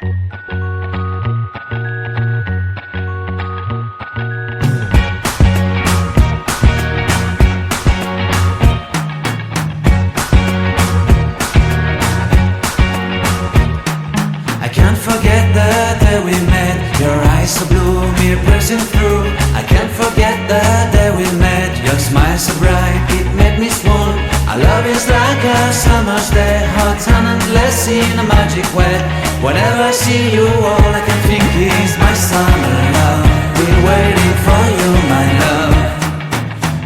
I can't forget the day we met. Your eyes so blue, me piercing through. I can't forget the day we met. Your smile so bright, it made me swoon. Our love is like a summer's day, hot and endless in a magic way. Whenever I see you, all I can think is my summer love. Been waiting for you, my love.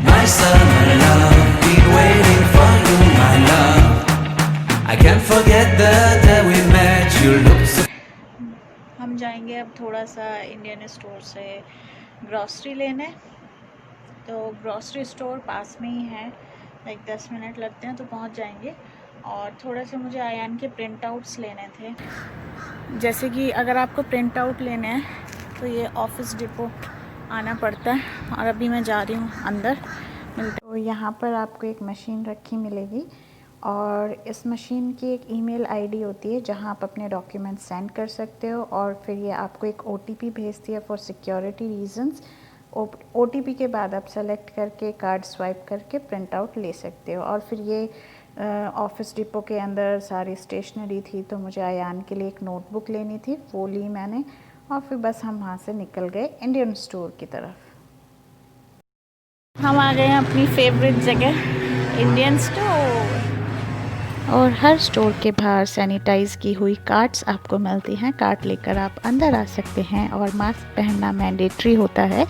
My summer love. Been waiting for you, my love. I can't forget the day we met. You look so. हम जाएंगे अब थोड़ा सा Indian store से grocery लेने। तो grocery store पास में ही है, लाइक 10 मिनट लगते हैं तो पहुंच जाएंगे। और थोड़ा से मुझे आयान के प्रिंट आउट्स लेने थे। जैसे कि अगर आपको प्रिंट आउट लेने हैं तो ये ऑफिस डिपो आना पड़ता है, और अभी मैं जा रही हूँ अंदर। तो यहाँ पर आपको एक मशीन रखी मिलेगी, और इस मशीन की एक ईमेल आईडी होती है जहाँ आप अपने डॉक्यूमेंट सेंड कर सकते हो, और फिर ये आपको एक ओटीपी भेजती है फॉर सिक्योरिटी रीजंस। ओटीपी के बाद आप सेलेक्ट करके कार्ड स्वाइप करके प्रिंट आउट ले सकते हो। और फिर ये ऑफिस डिपो के अंदर सारी स्टेशनरी थी, तो मुझे आयान के लिए एक नोटबुक लेनी थी, वो ली मैंने। और फिर बस हम वहाँ से निकल गए इंडियन स्टोर की तरफ। हम आ गए हैं अपनी फेवरेट जगह इंडियन स्टोर। और हर स्टोर के बाहर सैनिटाइज की हुई कार्ड्स आपको मिलती हैं। कार्ड लेकर आप अंदर आ सकते हैं, और मास्क पहनना मैंडेटरी होता है।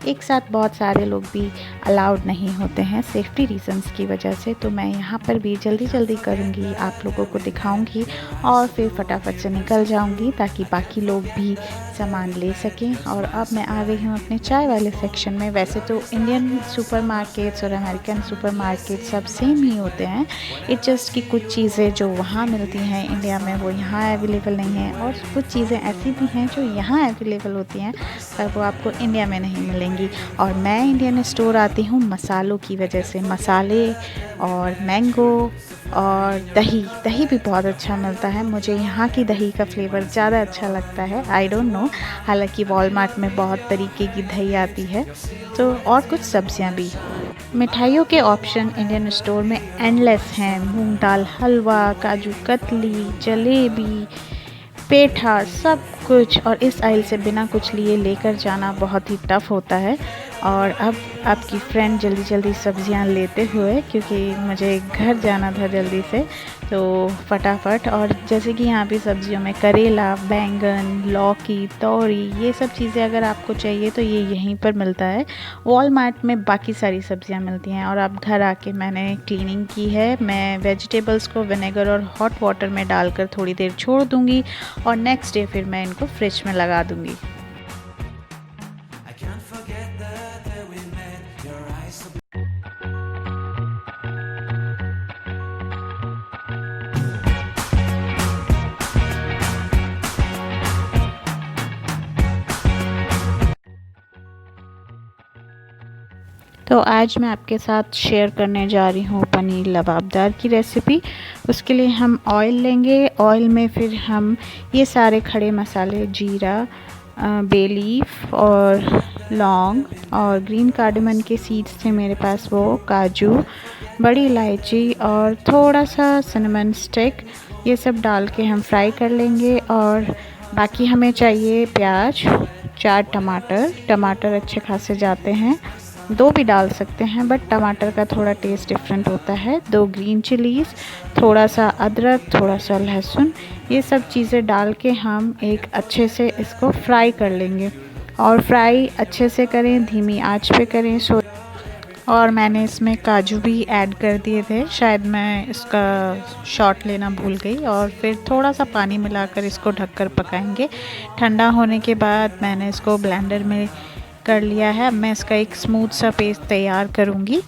एक साथ बहुत सारे लोग भी अलाउड नहीं होते हैं सेफ्टी रीजंस की वजह से। तो मैं यहाँ पर भी जल्दी करूँगी, आप लोगों को दिखाऊँगी और फिर फटाफट से निकल जाऊँगी ताकि बाकी लोग भी सामान ले सकें। और अब मैं आ गई हूँ अपने चाय वाले सेक्शन में। वैसे तो इंडियन सुपरमार्केट्स और अमेरिकन सुपरमार्केट सब सेम ही होते हैं। इट्स जस्ट कि कुछ चीज़ें जो वहाँ मिलती हैं इंडिया में वो यहाँ अवेलेबल नहीं है, और कुछ चीज़ें ऐसी भी हैं जो यहाँ अवेलेबल होती हैं पर वो आपको इंडिया में नहीं मिलेंगी। और मैं इंडियन स्टोर आती हूँ मसालों की वजह से। मसाले और मैंगो और दही भी बहुत अच्छा मिलता है। मुझे यहाँ की दही का फ्लेवर ज़्यादा अच्छा लगता है, आई डोंट नो। हालांकि वॉलमार्ट में बहुत तरीके की दही आती है, तो और कुछ सब्जियाँ भी। मिठाइयों के ऑप्शन इंडियन स्टोर में एंडलेस हैं। मूंग दाल हलवा, काजू कतली, जलेबी, पेठा, सब कुछ। और इस आइल से बिना कुछ लिए लेकर जाना बहुत ही टफ़ होता है। और अब आपकी फ्रेंड जल्दी सब्जियां लेते हुए, क्योंकि मुझे घर जाना था जल्दी से, तो फटाफट। और जैसे कि यहाँ पे सब्जियों में करेला, बैंगन, लौकी, तोरी, ये सब चीज़ें अगर आपको चाहिए तो ये यहीं पर मिलता है। वॉलमार्ट में बाकी सारी सब्जियां मिलती हैं। और अब घर आके मैंने क्लीनिंग की है। मैं वेजिटेबल्स को विनेगर और हॉट वाटर में डालकर थोड़ी देर छोड़ दूँगी, और नेक्स्ट डे फिर मैं इनको फ्रिज में लगा दूँगी। तो आज मैं आपके साथ शेयर करने जा रही हूँ पनीर लबाबदार की रेसिपी। उसके लिए हम ऑयल लेंगे। ऑयल में फिर हम ये सारे खड़े मसाले, जीरा, बे लीफ और लौंग और ग्रीन कार्डमम के सीड्स थे मेरे पास, वो काजू, बड़ी इलायची और थोड़ा सा सिनेमन स्टिक, ये सब डाल के हम फ्राई कर लेंगे। और बाकी हमें चाहिए प्याज, 4 टमाटर अच्छे खासे जाते हैं, 2 भी डाल सकते हैं बट टमाटर का थोड़ा टेस्ट डिफरेंट होता है, 2 ग्रीन चिलीज़, थोड़ा सा अदरक, थोड़ा सा लहसुन, ये सब चीज़ें डाल के हम एक अच्छे से इसको फ्राई कर लेंगे। और फ्राई अच्छे से करें, धीमी आंच पे करें। और मैंने इसमें काजू भी ऐड कर दिए थे, शायद मैं इसका शॉट लेना भूल गई। और फिर थोड़ा सा पानी मिलाकर इसको ढककर पकाएंगे। ठंडा होने के बाद मैंने इसको ब्लेंडर में कर लिया है। अब मैं इसका एक स्मूथ सा पेस्ट तैयार करूँगी।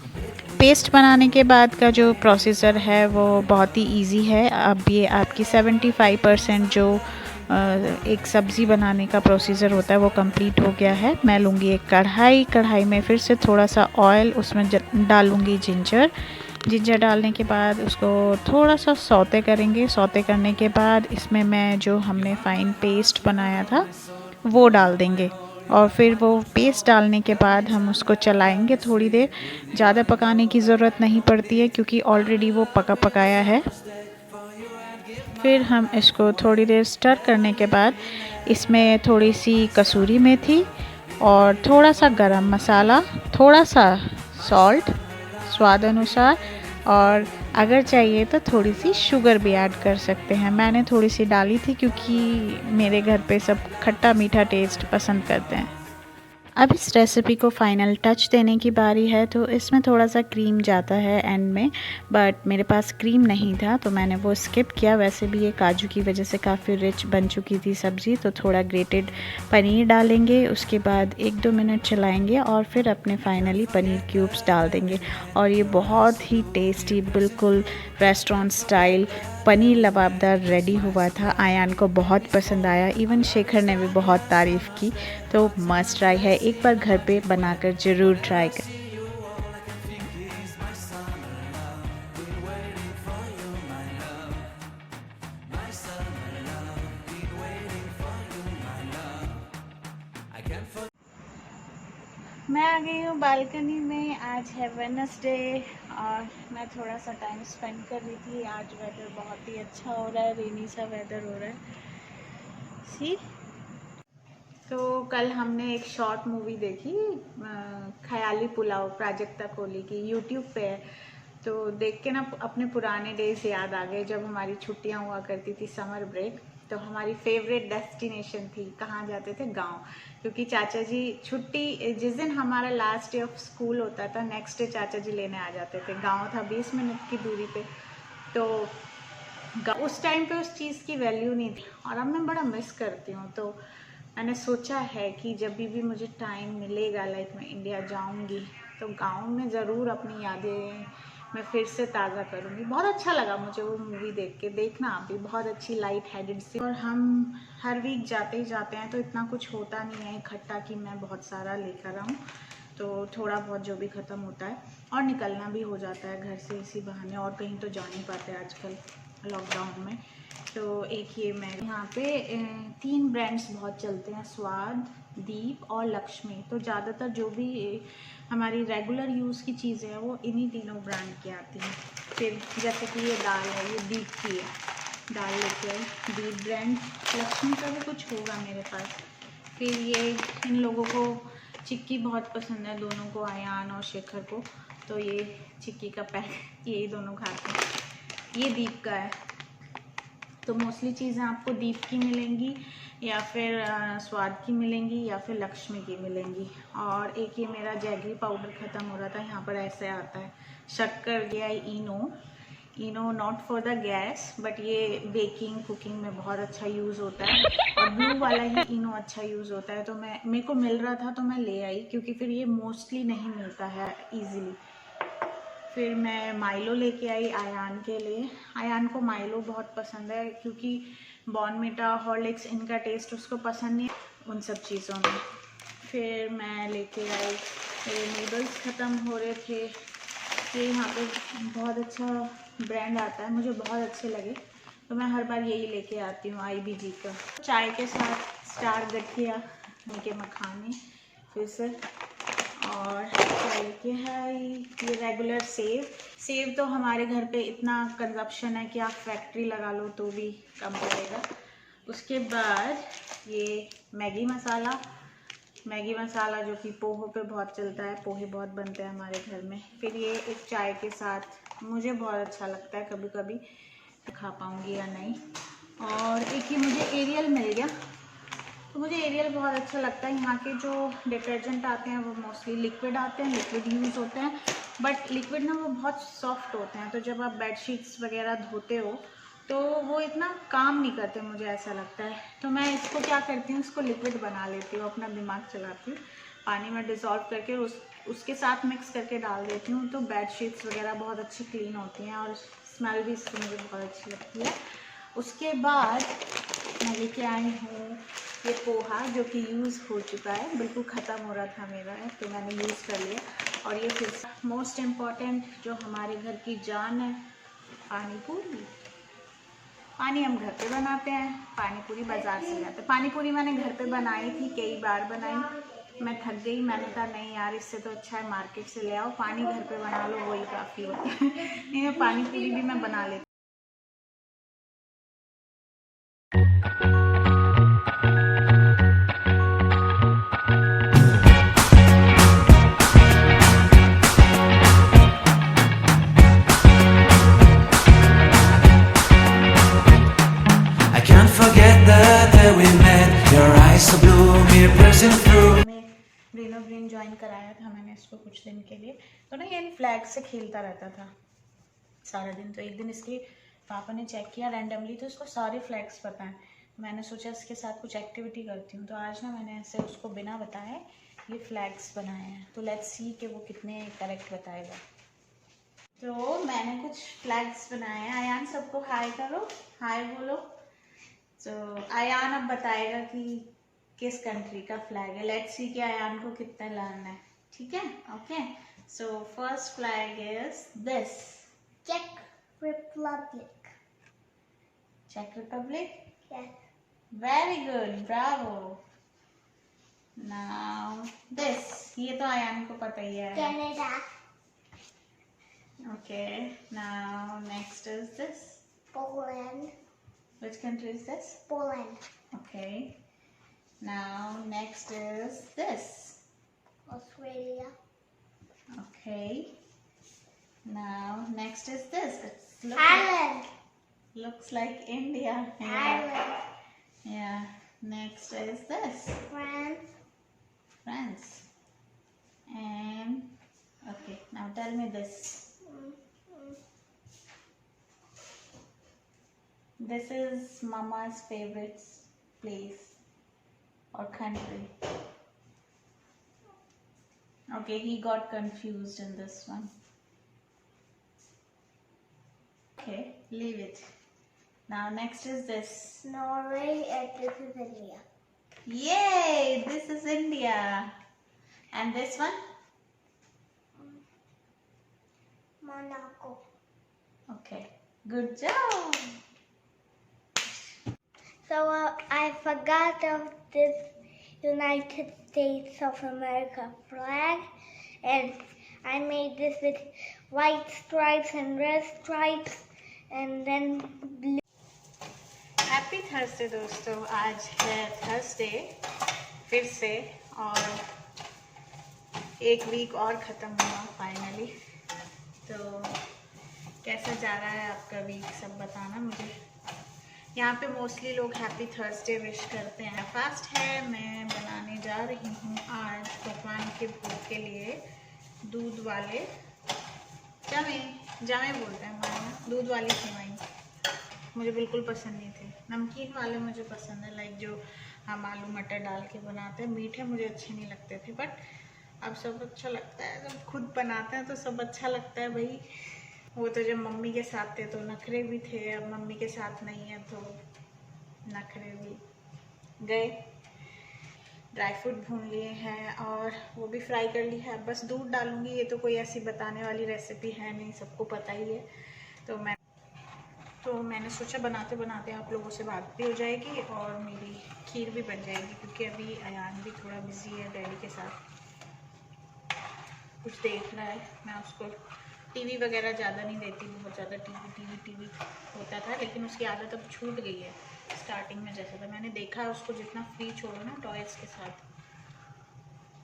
पेस्ट बनाने के बाद का जो प्रोसीजर है वो बहुत ही इजी है। अब ये आपकी 75% जो एक सब्ज़ी बनाने का प्रोसीजर होता है वो कंप्लीट हो गया है। मैं लूँगी एक कढ़ाई में फिर से थोड़ा सा ऑयल, उसमें डालूँगी जिंजर, जिंजर डालने के बाद उसको थोड़ा सा सौते करेंगे। सौते करने के बाद इसमें मैं जो हमने फ़ाइन पेस्ट बनाया था वो डाल देंगे और फिर वो पेस्ट डालने के बाद हम उसको चलाएंगे थोड़ी देर। ज़्यादा पकाने की ज़रूरत नहीं पड़ती है क्योंकि ऑलरेडी वो पका पकाया है। फिर हम इसको थोड़ी देर स्टर करने के बाद इसमें थोड़ी सी कसूरी मेथी और थोड़ा सा गरम मसाला, थोड़ा सा सॉल्ट स्वाद अनुसार, और अगर चाहिए तो थोड़ी सी शुगर भी ऐड कर सकते हैं। मैंने थोड़ी सी डाली थी क्योंकि मेरे घर पे सब खट्टा मीठा टेस्ट पसंद करते हैं। अब इस रेसिपी को फ़ाइनल टच देने की बारी है, तो इसमें थोड़ा सा क्रीम जाता है एंड में, बट मेरे पास क्रीम नहीं था तो मैंने वो स्किप किया। वैसे भी ये काजू की वजह से काफ़ी रिच बन चुकी थी सब्ज़ी, तो थोड़ा ग्रेटेड पनीर डालेंगे। उसके बाद 1-2 मिनट चलाएंगे और फिर अपने फाइनली पनीर क्यूब्स डाल देंगे और ये बहुत ही टेस्टी, बिल्कुल रेस्टोरेंट स्टाइल पनीर लबाबदार रेडी हुआ था। आयान को बहुत पसंद आया, इवन शेखर ने भी बहुत तारीफ़ की। तो मस्ट ट्राई है, एक बार घर पे बनाकर ज़रूर ट्राई कर। मैं आ गई हूँ बालकनी में। आज है वेडनेसडे और मैं थोड़ा सा टाइम स्पेंड कर रही थी। आज वेदर बहुत ही अच्छा हो रहा है, रेनी सा वेदर हो रहा है। सी तो कल हमने एक शॉर्ट मूवी देखी, ख्याली पुलाव, प्राजक्ता कोहली की, यूट्यूब पे है। तो देख के ना अपने पुराने डेज याद आ गए जब हमारी छुट्टियां हुआ करती थी, समर ब्रेक। तो हमारी फेवरेट डेस्टिनेशन थी, कहाँ जाते थे, गांव। क्योंकि चाचा जी छुट्टी जिस दिन हमारा लास्ट डे ऑफ स्कूल होता था, नेक्स्ट डे चाचा जी लेने आ जाते थे। गांव था 20 मिनट की दूरी पे। तो उस टाइम पे उस चीज़ की वैल्यू नहीं थी और अब मैं बड़ा मिस करती हूँ। तो मैंने सोचा है कि जब भी मुझे टाइम मिलेगा, लाइक मैं इंडिया जाऊँगी, तो गांव में ज़रूर अपनी यादें मैं फिर से ताज़ा करूँगी। बहुत अच्छा लगा मुझे वो मूवी देख के। देखना आप भी, बहुत अच्छी लाइट हेडेड सी। और हम हर वीक जाते ही जाते हैं तो इतना कुछ होता नहीं है इकट्ठा कि मैं बहुत सारा लेकर आऊँ। तो थोड़ा बहुत जो भी ख़त्म होता है और निकलना भी हो जाता है घर से इसी बहाने, और कहीं तो जा नहीं पाते आजकल लॉकडाउन में। तो एक ये मैं यहाँ पे 3 ब्रांड्स बहुत चलते हैं, स्वाद, दीप और लक्ष्मी। तो ज़्यादातर जो भी हमारी रेगुलर यूज़ की चीज़ें हैं वो इन्हीं तीनों ब्रांड की आती हैं। फिर जैसे कि ये दाल है, ये दीप की है, दाल लेके आई, दीप ब्रांड। लक्ष्मी का भी कुछ होगा मेरे पास। फिर ये इन लोगों को चिक्की बहुत पसंद है, दोनों को, आयान और शेखर को। तो ये चिक्की का पैक यही दोनों खाते हैं। ये दीप का है। तो मोस्टली चीज़ें आपको दीप की मिलेंगी या फिर स्वाद की मिलेंगी या फिर लक्ष्मी की मिलेंगी। और एक ये मेरा जैगरी पाउडर ख़त्म हो रहा था, यहाँ पर ऐसे आता है शक्कर, गया Eno not for the gas, but ये बेकिंग कुकिंग में बहुत अच्छा यूज़ होता है। और ब्लू वाला ही इनो अच्छा यूज़ होता है। तो मेरे को मिल रहा था तो मैं ले आई, क्योंकि फिर ये मोस्टली नहीं मिलता है ईज़िली। फिर मैं माइलो लेके आई आयान के लिए। आयान को माइलो बहुत पसंद है क्योंकि बॉर्नविटा, हॉर्लिक्स, इनका टेस्ट उसको पसंद नहीं है उन सब चीज़ों में। फिर मैं लेके आई, मेरे नूडल्स ख़त्म हो रहे थे। ये यहाँ पे बहुत अच्छा ब्रांड आता है, मुझे बहुत अच्छे लगे तो मैं हर बार यही लेके आती हूँ, IBG का। चाय के साथ स्टार गठिया, उनके मखाने फिर से। और क्या लेके है, ये रेगुलर सेव तो हमारे घर पे इतना कंजप्शन है कि आप फैक्ट्री लगा लो तो भी कम पड़ेगा। उसके बाद ये मैगी मसाला जो कि पोहे पे बहुत चलता है, पोहे बहुत बनते हैं हमारे घर में। फिर ये एक चाय के साथ मुझे बहुत अच्छा लगता है, कभी कभी खा पाऊँगी या नहीं। और एक ये मुझे एरियल मिल गया, तो मुझे एरियल बहुत अच्छा लगता है। यहाँ के जो डिटर्जेंट आते हैं वो मोस्टली लिक्विड आते हैं, लिक्विड यूज़ होते हैं, बट लिक्विड ना वो बहुत सॉफ्ट होते हैं। तो जब आप बेडशीट्स वगैरह धोते हो तो वो इतना काम नहीं करते, मुझे ऐसा लगता है। तो मैं इसको क्या करती हूँ, इसको लिक्विड बना लेती हूँ, अपना दिमाग चलाती हूँ, पानी में डिज़ोल्व करके उसके साथ मिक्स करके डाल देती हूँ। तो बेडशीट्स वगैरह बहुत अच्छी क्लीन होती हैं और स्मेल भी इसकी मुझे बहुत अच्छी लगती है। उसके बाद मैं लेके आई हूँ ये पोहा, जो कि यूज़ हो चुका है, बिल्कुल ख़त्म हो रहा था मेरा, तो मैंने यूज़ कर लिया। और ये फिर मोस्ट इम्पॉर्टेंट जो हमारे घर की जान है, पानी पूरी। पानी हम घर पे बनाते हैं, पानी पूरी बाज़ार से लाते हैं। पानी पूरी मैंने घर पे बनाई थी, कई बार बनाई, मैं थक गई। मैंने कहा नहीं यार, इससे तो अच्छा है मार्केट से ले आओ, पानी घर पे बना लो, वही काफ़ी होता है। नहीं, मैं पानी पूरी भी मैं बना लेती। I can't forget the day we met. Your eyes so blue, me pressing through. ग्रीनो ग्रीन ज्वाइन कराया था मैंने इसको कुछ दिन के लिए, तो ना ये इन फ्लैग से खेलता रहता था सारा दिन। तो एक दिन इसके पापा ने चेक किया रैंडमली, तो इसको सारे फ्लैग्स पता हैं। मैंने सोचा इसके साथ कुछ एक्टिविटी करती हूँ, तो आज ना मैंने ऐसे उसको बिना बताए ये फ्लैग्स बनाए हैं। तो लेट्स सी कि वो कितने करेक्ट बताएगा। तो मैंने कुछ फ्लैग्स बनाए हैं। आयान सबको हाय करो, हाय बोलो। तो आयान अब बताएगा कि किस कंट्री का फ्लैग है। लेट्स सी कि आयान को कितना लाना है, ठीक है? Okay, so first flag is this, Czech Republic. चेक Republic. Yes. Very good, bravo. Now this, ये तो आयान को पता ही है। Canada. Okay, now next is this. Poland. Which country is this? Poland. Okay. Now next is this. Australia. Okay. Now next is this. Ireland. Looks like India. Yeah. Ireland. Yeah. Next is this. France. France. And okay. Now tell me this. This is Mama's favorite place or country. Okay, he got confused in this one. Okay, leave it. Now next is this. Norway, and this is India. Yay! This is India. And this one? Monaco. Okay, good job. So I forgot of this United States of America flag, and I made this with white stripes and red stripes, and then blue. Happy Thursday दोस्तों, आज है Thursday फिर से, और एक week और ख़त्म हुआ फाइनली। तो कैसा जा रहा है आपका वीक, सब बताना मुझे। यहाँ पे मोस्टली लोग हैप्पी थर्सडे विश करते हैं। फास्ट है, मैं बनाने जा रही हूँ आज भगवान के भोग के लिए दूध वाले जामे बोलते हैं हमारे यहाँ, दूध वाली सेवई। मुझे बिल्कुल पसंद नहीं थे। नमकीन वाले मुझे पसंद है, लाइक जो हम आलू मटर डाल के बनाते हैं। मीठे मुझे अच्छे नहीं लगते थे, बट अब सब अच्छा लगता है। जब खुद बनाते हैं तो सब अच्छा लगता है भाई। वो तो जब मम्मी के साथ थे तो नखरे भी थे, अब मम्मी के साथ नहीं है तो नखरे भी गए। ड्राई फ्रूट भून लिए हैं और वो भी फ्राई कर ली है, बस दूध डालूंगी। ये तो कोई ऐसी बताने वाली रेसिपी है नहीं, सबको पता ही है। तो मैंने सोचा बनाते बनाते आप लोगों से बात भी हो जाएगी और मेरी खीर भी बन जाएगी, क्योंकि अभी अयान भी थोड़ा बिजी है डैडी के साथ, कुछ देख रहा है। मैं उसको टीवी वगैरह ज़्यादा नहीं देती, बहुत ज़्यादा टीवी होता था, लेकिन उसकी आदत अब छूट गई है। स्टार्टिंग में जैसा था, मैंने देखा है उसको जितना फ्री छोड़ो ना टॉयज के साथ।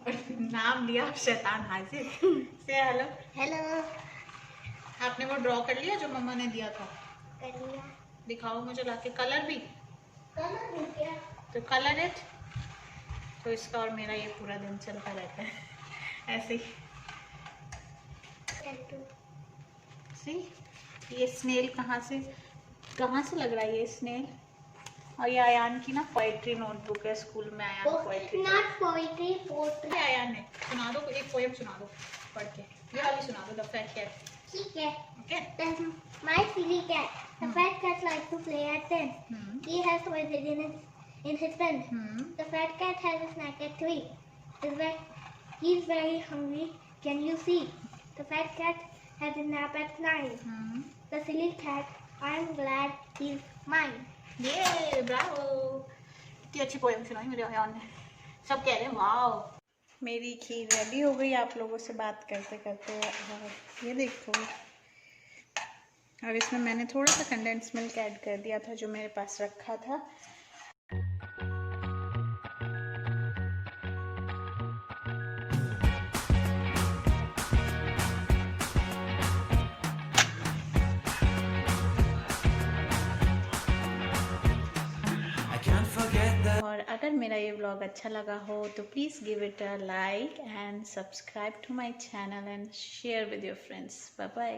और नाम दिया शैतान हाजिर से। Hello Hello. आपने वो ड्रॉ कर लिया जो मम्मा ने दिया था? कर लिया। दिखाओ मुझे लाके। कलर भी? कलर भी क्या? तो कलर इट। तो इसका और मेरा ये पूरा दिन चलता रहता है ऐसे ही। सी ये स्नेल कहाँ से लग रहा है ये स्नेल? और ये आयान की ना पोएट्री नोटबुक है, स्कूल में Ayaan poetry. Not poetry, poetry. Ayaan ने सुना दो, एक पोएम सुना दो पढ़ के। ये वाली सुना दो, द फैट कैट। ठीक है। Okay. Then my silly cat. The fat cat likes to play at 10. He has toys in his pen. The fat cat has a snack at 3. He's very hungry. Can you see? The fat cat has a nap at night. The silly cat, I'm glad he's mine. ये Bravo, इतनी अच्छी poem सुनाई मेरे अयान ने, सब कह रहे हैं वाओ। मेरी खीर रेडी हो गई आप लोगों से बात करते करते, और ये देखो, और इसमें मैंने थोड़ा सा कंडेंस मिल्क ऐड कर दिया था जो मेरे पास रखा था। और अगर मेरा ये व्लॉग अच्छा लगा हो तो please give it a like and subscribe to my channel and share with your friends. Bye bye.